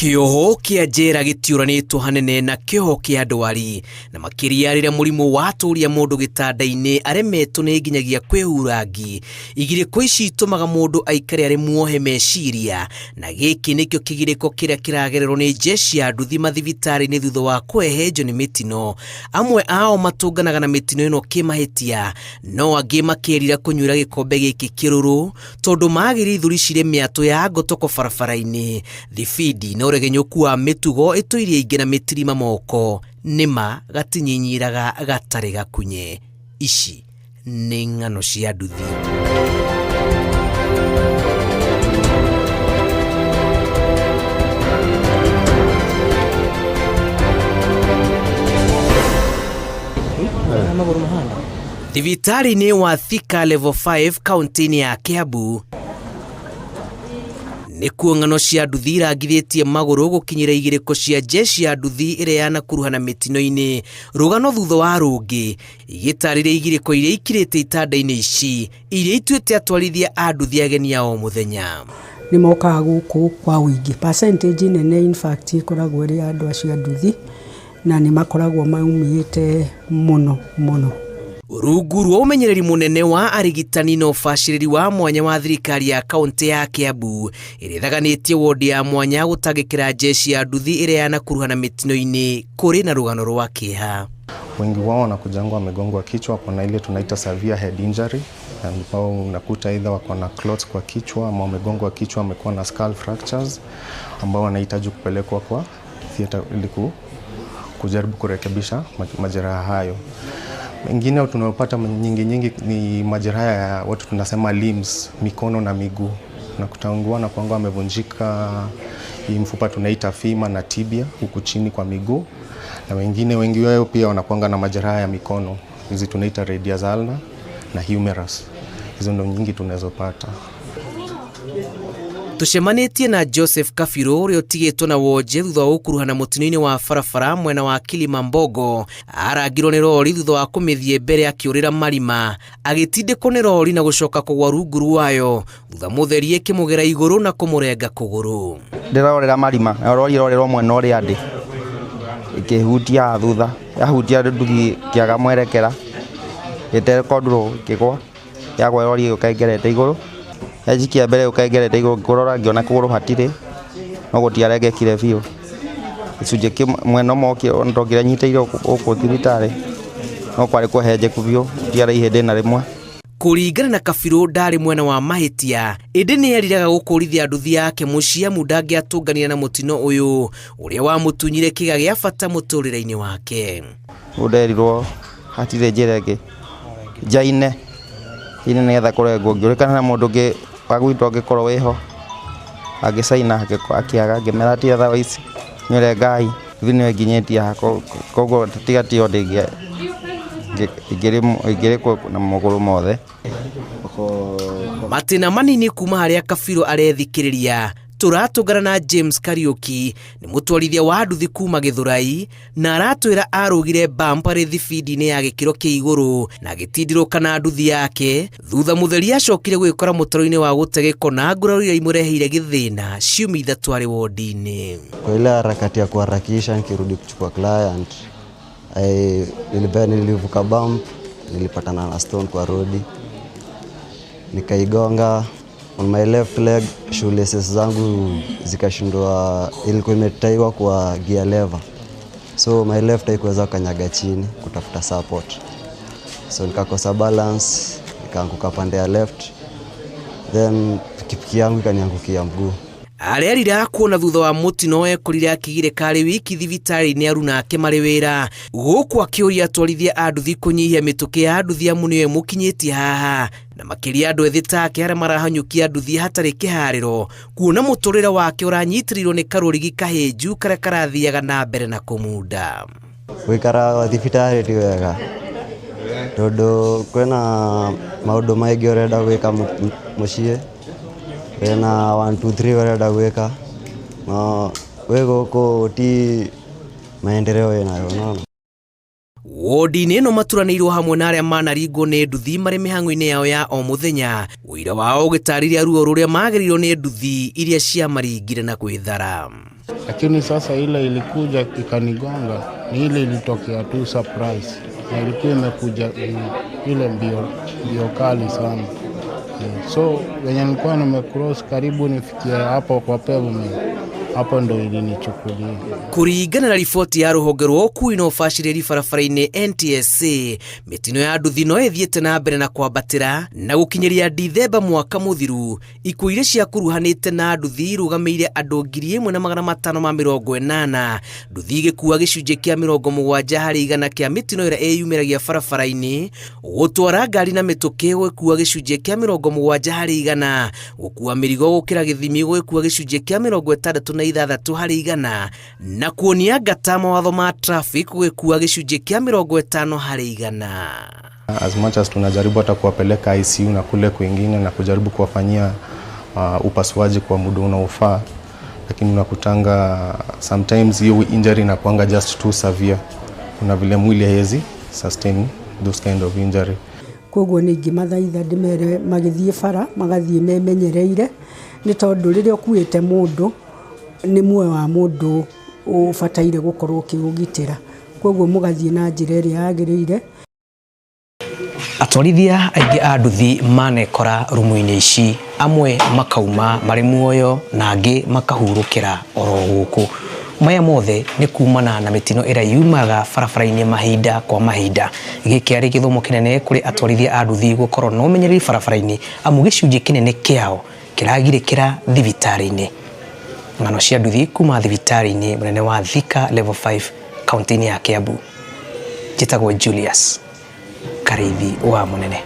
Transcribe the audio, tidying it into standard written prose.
Kioho kia njera gitiuranitwo hanene na kioho kia ndwari na makiria rĩrĩa mũrimũ watũria mũndũ gĩtanda-inĩ aremetwo nĩ nginyagia kwĩhurangi. Igirĩko ici itumaga mũndũ aikare arĩ muohe meciria, na gĩkĩ nĩkĩo kĩgirĩko kĩrĩa kĩragererwo nĩ jeshi ya nduthi mathibitarĩ-inĩ thutha wa kwehenjwo nĩ mĩtino. Amwe ao matũnganaga na mĩtino ĩno kĩmahĩtia, no angĩ makĩrira kũnyuĩra gĩkombe gĩkĩ kĩrũrũ tondũ magĩrĩ ithuri cirĩ mĩatũ ya ngotoko barabara-inĩ. Thibidi na ũregenyũku wa mĩtugo ĩtũirie ingĩ na mĩtirima moko nĩma gatinyinyiraga gatarĩ gakunye. Ici nĩ ng'ano cia nduthi. Thibitarĩ-inĩ wa Thika Level 5 kaunti-inĩ ya Kiambu nĩkuo ng'ano cia nduthi irangithĩtie magũrũ gũkinyĩra igirĩko cia jeshi ya nduthi ĩrĩa yanakuruhana mĩtino-inĩ rũgano thutha wa rũngĩ, igĩtarĩria igirĩko iria ikirĩte itanda-inĩ ici iria ituĩte atwarithia a nduthi ageni ao mũthenya. Nĩ mokaga gũkũ kwa wĩingĩ, percentage nene in fact ikoragwo ĩrĩ andũ acio nduthi, na nĩ makoragwo maumĩte mũno. Rungu rwa ũmenyereri mũnene wa arigitani na ũbacĩrĩri wa mwanya wa thirikari ya kaunti ya Kiambu ĩrĩa ĩthaganĩtie wodi ya mwanya gũtangĩkĩra jeshi ya nduthi ĩrĩa yanakuruhana mĩtino-inĩ kũrĩ na rũgano rwa kĩeha. Wengi wao wanakujangwa wamegongwa kichwa, kuna ile tunaita severe head injury, ambao unakuta aidha wako na clots kwa kichwa ama wamegongwa kichwa, wamekuwa na skull fractures ambao wanahitaji kupelekwa kwa theater ili kujaribu kurekebisha majeraha hayo. Mengine tunayopata nyingi ni majeraha ya watu tunasema limbs, mikono na miguu. Na kutangua na kwamba amevunjika hii mfupa tunaita femur na tibia huku chini kwa miguu. Na wengi wao pia wanakuanga na majeraha ya mikono. Hizi tunaita radius ulnar na humerus. Hizo ndo nyingi tunazopata. Tucemanĩtie na Joseph Kafiro ũrĩa ũtigĩtwo na wonje thutha wa gũkuruhana mũtino-inĩ wa barabara mwena wa Kilimambogo. Arangirwo nĩ rori thutha wa kũmĩthiĩ mbere akĩũrĩra marima, agĩtindĩkwo nĩ rori na gũcoka kũgwa rungu rwayo thutha mũtheri ĩkĩmũgera igũrũ na kũmũrenga kũgũrũ. Ndĩrorera marima, rori ĩrorerwo mwena ũrĩa ndĩ, ĩkĩhutia thutha, yahutia nduthi kĩaga mwerekera, gĩtekondurwo kĩgwa, yagwa rori ĩkaingĩrĩte igũrũ. Yajikia mbere ukaengerete igũrũ ngorora ngiona kũgũrũ hatirĩ, no gũtiarengekire biũ. Gĩcunjĩ kĩmwe mwena ũmwe ndokire nyitĩire gũkũ thibitarĩ, no kwarĩ kũhenjeku biũ, gũtiarĩ ihĩndĩ na rĩmwe. Kũringana na Kafiro ndarĩ mwena wa mahĩtia, ĩndĩ nĩ eriraga gũkũrithia nduthi yake mũciĩ amu ndangĩatũnganire na mũtino ũyũ ũrĩa wamũtunyire kĩga gĩa bata mũtũrĩre-inĩ wake. Nderirwo hatirĩ njĩra ĩngĩ njaine nĩgetha kũrengwo, ngĩũrĩkana na mũndũ ũngĩ wagwitwo angĩkorwo wĩho, agĩcaina akĩaga, ngĩmera tiga thaa ici nyũre Ngai thiĩ nĩwe nginyĩtie haha, koguo tiga tio ingĩrĩkwo na magũrũ mothe. Matĩna manini kuma harĩa Kafiro arethikĩrĩria. Turatũngana na James Kariuki, nĩ mũtwarithia wa nduthi kuma Gĩthũrai, na aratwĩra arũgire bump arĩ thibidi-inĩ ya gĩkĩro kĩa igũrũ na agĩtindirũka na nduthi yake thutha mũtheri acokire gwĩkora mũtaro-inĩ wa gũte gĩko na nguraro iria imũreheire gĩthĩna ciumia ithatũ arĩ wodi-inĩ. Kwa ile harakati ya kuharakisha nikirudi kuchukua client, nilivuka bump, nilipatana na stone kwa rodi, nikaigonga on my left leg. Shoelaces zangu zikashindwa, ilikuwa imetaiwa kwa gear lever, so my left haikuweza kanyaga chini kutafuta support, so nikakosa balance, nikaanguka pande ya left, then pikipiki yangu ikaniangukia mguu. Arerira kuona thutha wa mũtino ekorire akĩgirĩka arĩ wiki thibitarĩ-inĩ aruna ake marĩ wĩra, gũkũ akĩũria atwarithia a nduthi kũnyihia mĩtũkĩ ya nduthi amu nĩwe mũkinyĩtie haha, na makĩria andũ ethĩ take arĩa marahanyũkia nduthi hatarĩ kĩharĩro, kuona mũtũrĩre wake ũranyitĩrĩirwo nĩ karũrigi kahĩnju karĩa karathiaga na mbere na kũmunda. Gũikara thibitarĩ ti wega tondũ kwĩna maũndũ maingĩ ũrenda gwĩka mũciĩ, na 1 2 3 warenda gwĩka, no wĩ gũkũ ti maendeleo wĩnayo, no. Wodi-inĩ ĩno maturanĩirwo hamwe na arĩa manaringwo nĩ nduthi marĩ mĩhang'o-inĩ yao ya o mũthenya, ũira wao ũgĩtarĩria ruo rũrĩa magerirwo nĩ nduthi iria ciamaringire na gwĩthara. lakini sasa ile ilikuja ikanigonga, ni ile ilitokea tu surprise, na ilikuwa imekuja ile mbio kali sana. So wenye nilikuwa nimecross karibu nifikie hapo kwa pavement, hapo ndo ilinichukulia. Kuringana na riboti ya ruhonge rwa ukui na ubaciriri barabara-ini NTSA, mitino ya nduthi no ithiete na mbere na kwambatira, na gukinyiria Dithemba mwaka muthiru ikuũ iria ciakuruhanite na nduthi irugamĩire andũ 1,580. nduthi igĩkua gĩcunjĩ kĩa 70 harĩ 100 kĩa mitino ĩrĩa ĩyumĩragia barabara-inĩ, gũtwara ngari na mĩtũkĩ gũkua gĩcunjĩ kĩa 70 harĩ 100, gũkua mĩrigo gũkĩra gĩthimi gũkua gĩcunjĩ kĩa 66 harĩ 100, na kuonia ngata mawatho ma traffic gũkua gĩcunjĩ kĩa 50 harĩ 100. As much as tunajaribu hata kuwapeleka ICU na kule kwingine na kujaribu kuwafanyia upasuaji kwa muda unaofaa, lakini unakutanga sometimes hiyo injury inakuanga just too severe. Kuna vile mwili haiwezi sustain those kind of injury. Koguo ningi mathaitha ndimere magithie bara magathie memenyereire, ni tondu riria ukuite mundu ni muoyo wa mundu ubataire gukorwo ukiugitira. Koguo mugathie na njira iria yagirire. Atwarithia aingi a nduthi manekora rumu-ini ici, amwe makauma mari muoyo na angi makahurukira oro guku. Maya mothe ni kumana na mitino ira yumaga barabara-ini mahinda kwa mahinda. Giki ari githomo kinene kuri atwarithia a nduthi gukorwo no menyereri barabara-ini, amu gicunjĩ kinene kiao kiragirikira thibitari-ini. Ng'ano cia nduthi kuma thibitari-ini munene wa Thika level 5 kaunti-ini ya Kiambu. Njĩtagwo Julius Karithi wa Munene.